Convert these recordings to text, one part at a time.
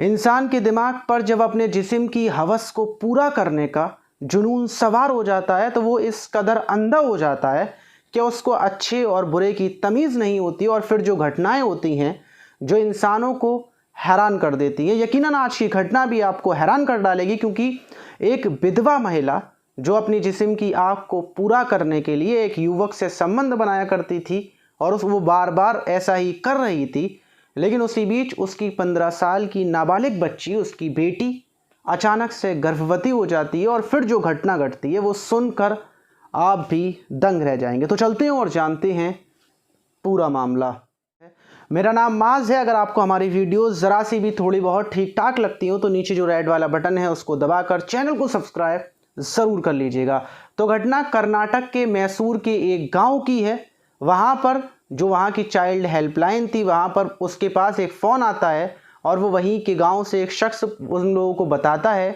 इंसान के दिमाग पर जब अपने जिस्म की हवस को पूरा करने का जुनून सवार हो जाता है तो वो इस कदर अंधा हो जाता है कि उसको अच्छे और बुरे की तमीज़ नहीं होती, और फिर जो घटनाएं होती हैं जो इंसानों को हैरान कर देती हैं। यकीनन आज की घटना भी आपको हैरान कर डालेगी, क्योंकि एक विधवा महिला जो अपनी जिस्म की आग को पूरा करने के लिए एक युवक से संबंध बनाया करती थी और वो बार बार ऐसा ही कर रही थी, लेकिन उसी बीच उसकी 15 साल की नाबालिग बच्ची, उसकी बेटी अचानक से गर्भवती हो जाती है। और फिर जो घटना घटती है वो सुनकर आप भी दंग रह जाएंगे। तो चलते हैं और जानते हैं पूरा मामला। मेरा नाम माज है। अगर आपको हमारी वीडियोस ज़रा सी भी थोड़ी बहुत ठीक ठाक लगती हो तो नीचे जो रेड वाला बटन है उसको दबाकर चैनल को सब्सक्राइब ज़रूर कर लीजिएगा। तो घटना कर्नाटक के मैसूर के एक गांव की है। वहां पर जो वहां की चाइल्ड हेल्पलाइन थी, वहां पर उसके पास एक फ़ोन आता है और वो वहीं के गांव से एक शख्स उन लोगों को बताता है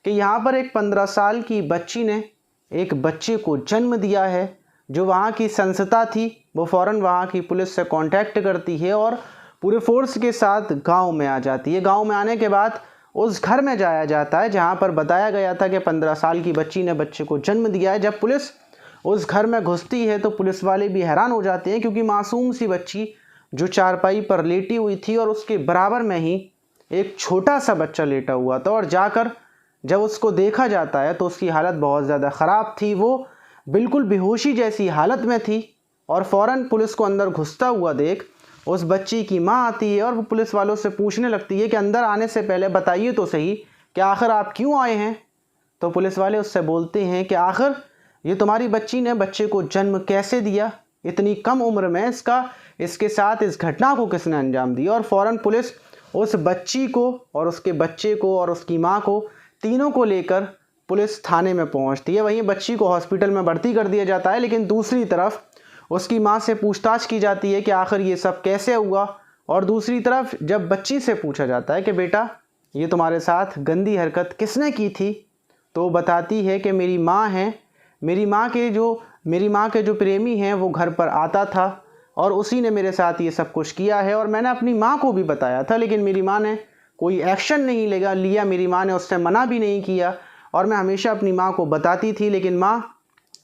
कि यहाँ पर एक 15 साल की बच्ची ने एक बच्चे को जन्म दिया है। जो वहाँ की संस्था थी वो फ़ौरन वहाँ की पुलिस से कांटेक्ट करती है और पूरे फोर्स के साथ गांव में आ जाती है। गांव में आने के बाद उस घर में जाया जाता है जहाँ पर बताया गया था कि 15 साल की बच्ची ने बच्चे को जन्म दिया है। जब पुलिस उस घर में घुसती है तो पुलिस वाले भी हैरान हो जाते हैं, क्योंकि मासूम सी बच्ची जो चारपाई पर लेटी हुई थी और उसके बराबर में ही एक छोटा सा बच्चा लेटा हुआ था। और जाकर जब उसको देखा जाता है तो उसकी हालत बहुत ज़्यादा ख़राब थी। वो बिल्कुल बेहोशी जैसी हालत में थी और फ़ौरन पुलिस को अंदर घुसता हुआ देख उस बच्ची की माँ आती है और वो पुलिस वालों से पूछने लगती है कि अंदर आने से पहले बताइए तो सही कि आखिर आप क्यों आए हैं। तो पुलिस वाले उससे बोलते हैं कि आखिर ये तुम्हारी बच्ची ने बच्चे को जन्म कैसे दिया, इतनी कम उम्र में इसके साथ इस घटना को किसने अंजाम दिया। और फ़ौरन पुलिस उस बच्ची को और उसके बच्चे को और उसकी माँ को तीनों को लेकर पुलिस थाने में पहुंचती है। वहीं बच्ची को हॉस्पिटल में भर्ती कर दिया जाता है, लेकिन दूसरी तरफ उसकी माँ से पूछताछ की जाती है कि आखिर ये सब कैसे हुआ। और दूसरी तरफ जब बच्ची से पूछा जाता है कि बेटा ये तुम्हारे साथ गंदी हरकत किसने की थी, तो बताती है कि मेरी माँ है। मेरी माँ के जो प्रेमी हैं वो घर पर आता था और उसी ने मेरे साथ ये सब कुछ किया है। और मैंने अपनी माँ को भी बताया था, लेकिन मेरी माँ ने कोई एक्शन नहीं लिया। मेरी माँ ने उससे मना भी नहीं किया और मैं हमेशा अपनी माँ को बताती थी, लेकिन माँ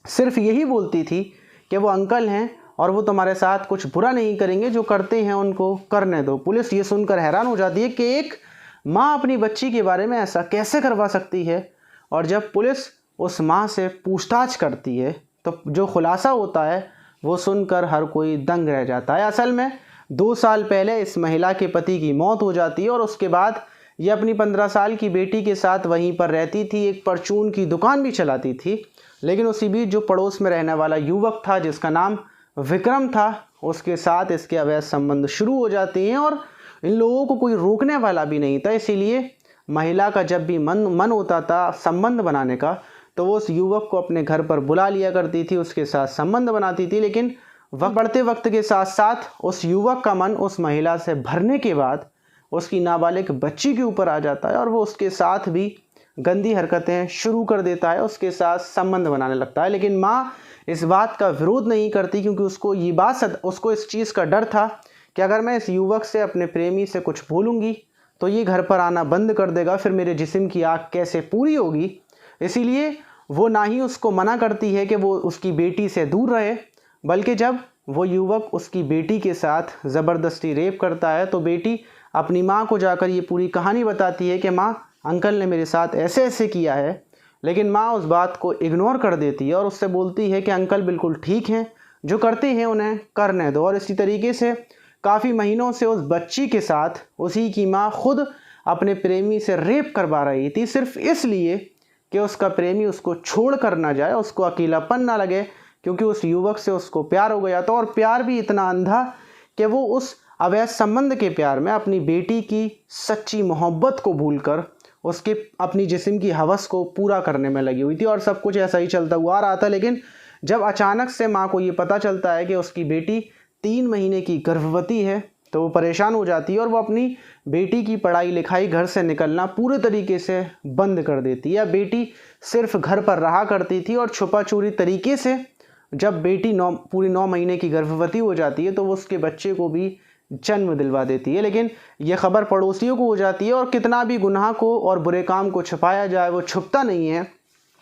सिर्फ यही बोलती थी कि वो अंकल हैं और वो तुम्हारे साथ कुछ बुरा नहीं करेंगे, जो करते हैं उनको करने दो। पुलिस ये सुनकर हैरान हो जाती है कि एक माँ अपनी बच्ची के बारे में ऐसा कैसे करवा सकती है। और जब पुलिस उस माँ से पूछताछ करती है तो जो खुलासा होता है वो सुनकर हर कोई दंग रह जाता है। असल में 2 साल पहले इस महिला के पति की मौत हो जाती है और उसके बाद ये अपनी 15 साल की बेटी के साथ वहीं पर रहती थी, एक परचून की दुकान भी चलाती थी। लेकिन उसी बीच जो पड़ोस में रहने वाला युवक था जिसका नाम विक्रम था, उसके साथ इसके अवैध संबंध शुरू हो जाते हैं और इन लोगों को कोई रोकने वाला भी नहीं था। इसीलिए महिला का जब भी मन होता था संबंध बनाने का तो वो उस युवक को अपने घर पर बुला लिया करती थी, उसके साथ संबंध बनाती थी। लेकिन बढ़ते वक्त के साथ साथ उस युवक का मन उस महिला से भरने के बाद उसकी नाबालिग बच्ची के ऊपर आ जाता है और वो उसके साथ भी गंदी हरकतें शुरू कर देता है, उसके साथ संबंध बनाने लगता है। लेकिन माँ इस बात का विरोध नहीं करती, क्योंकि उसको इस चीज़ का डर था कि अगर मैं इस युवक से, अपने प्रेमी से कुछ बोलूँगी तो ये घर पर आना बंद कर देगा, फिर मेरे जिस्म की आग कैसे पूरी होगी। इसीलिए वो ना ही उसको मना करती है कि वो उसकी बेटी से दूर रहे, बल्कि जब वो युवक उसकी बेटी के साथ ज़बरदस्ती रेप करता है तो बेटी अपनी माँ को जाकर ये पूरी कहानी बताती है कि माँ, अंकल ने मेरे साथ ऐसे ऐसे किया है। लेकिन माँ उस बात को इग्नोर कर देती है और उससे बोलती है कि अंकल बिल्कुल ठीक हैं, जो करते हैं उन्हें करने दो। और इसी तरीके से काफ़ी महीनों से उस बच्ची के साथ उसी की माँ खुद अपने प्रेमी से रेप करवा रही थी, सिर्फ इसलिए कि उसका प्रेमी उसको छोड़ कर ना जाए, उसको अकेलापन ना लगे, क्योंकि उस युवक से उसको प्यार हो गया था। और प्यार भी इतना अंधा कि वो उस अवैध संबंध के प्यार में अपनी बेटी की सच्ची मोहब्बत को भूलकर उसके अपनी जिस्म की हवस को पूरा करने में लगी हुई थी। और सब कुछ ऐसा ही चलता हुआ आ रहा था। लेकिन जब अचानक से माँ को ये पता चलता है कि उसकी बेटी 3 महीने की गर्भवती है तो वो परेशान हो जाती है और वो अपनी बेटी की पढ़ाई लिखाई, घर से निकलना पूरे तरीके से बंद कर देती है। बेटी सिर्फ घर पर रहा करती थी और छुपा चोरी तरीके से जब बेटी पूरी 9 महीने की गर्भवती हो जाती है तो वो उसके बच्चे को भी जन्म दिलवा देती है। लेकिन ये खबर पड़ोसियों को हो जाती है और कितना भी गुनाह को और बुरे काम को छुपाया जाए वो छुपता नहीं है।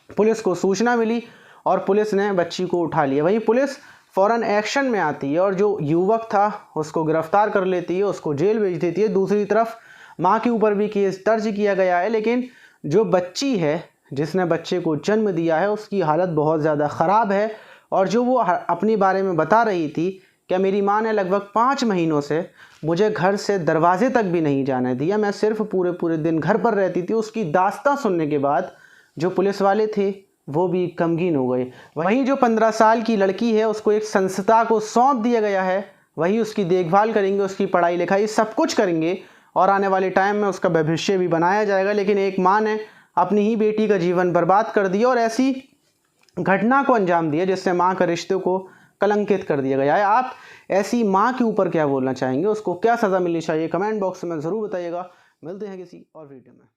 पुलिस को सूचना मिली और पुलिस ने बच्ची को उठा लिया। वहीं पुलिस फ़ौरन एक्शन में आती है और जो युवक था उसको गिरफ्तार कर लेती है, उसको जेल भेज देती है। दूसरी तरफ माँ के ऊपर भी केस दर्ज किया गया है, लेकिन जो बच्ची है जिसने बच्चे को जन्म दिया है उसकी हालत बहुत ज़्यादा ख़राब है। और जो वो अपने बारे में बता रही थी कि मेरी माँ ने लगभग 5 महीनों से मुझे घर से दरवाजे तक भी नहीं जाने दिया, मैं सिर्फ पूरे दिन घर पर रहती थी। उसकी दास्तां सुनने के बाद जो पुलिस वाले थे वो भी गमगीन हो गए। वहीं जो 15 साल की लड़की है उसको एक संस्था को सौंप दिया गया है, वही उसकी देखभाल करेंगे, उसकी पढ़ाई लिखाई सब कुछ करेंगे और आने वाले टाइम में उसका भविष्य भी बनाया जाएगा। लेकिन एक माँ ने अपनी ही बेटी का जीवन बर्बाद कर दिया और ऐसी घटना को अंजाम दिया जिससे माँ के रिश्ते को कलंकित कर दिया गया है। आप ऐसी माँ के ऊपर क्या बोलना चाहेंगे, उसको क्या सज़ा मिलनी चाहिए? कमेंट बॉक्स में ज़रूर बताइएगा। मिलते हैं किसी और वीडियो में।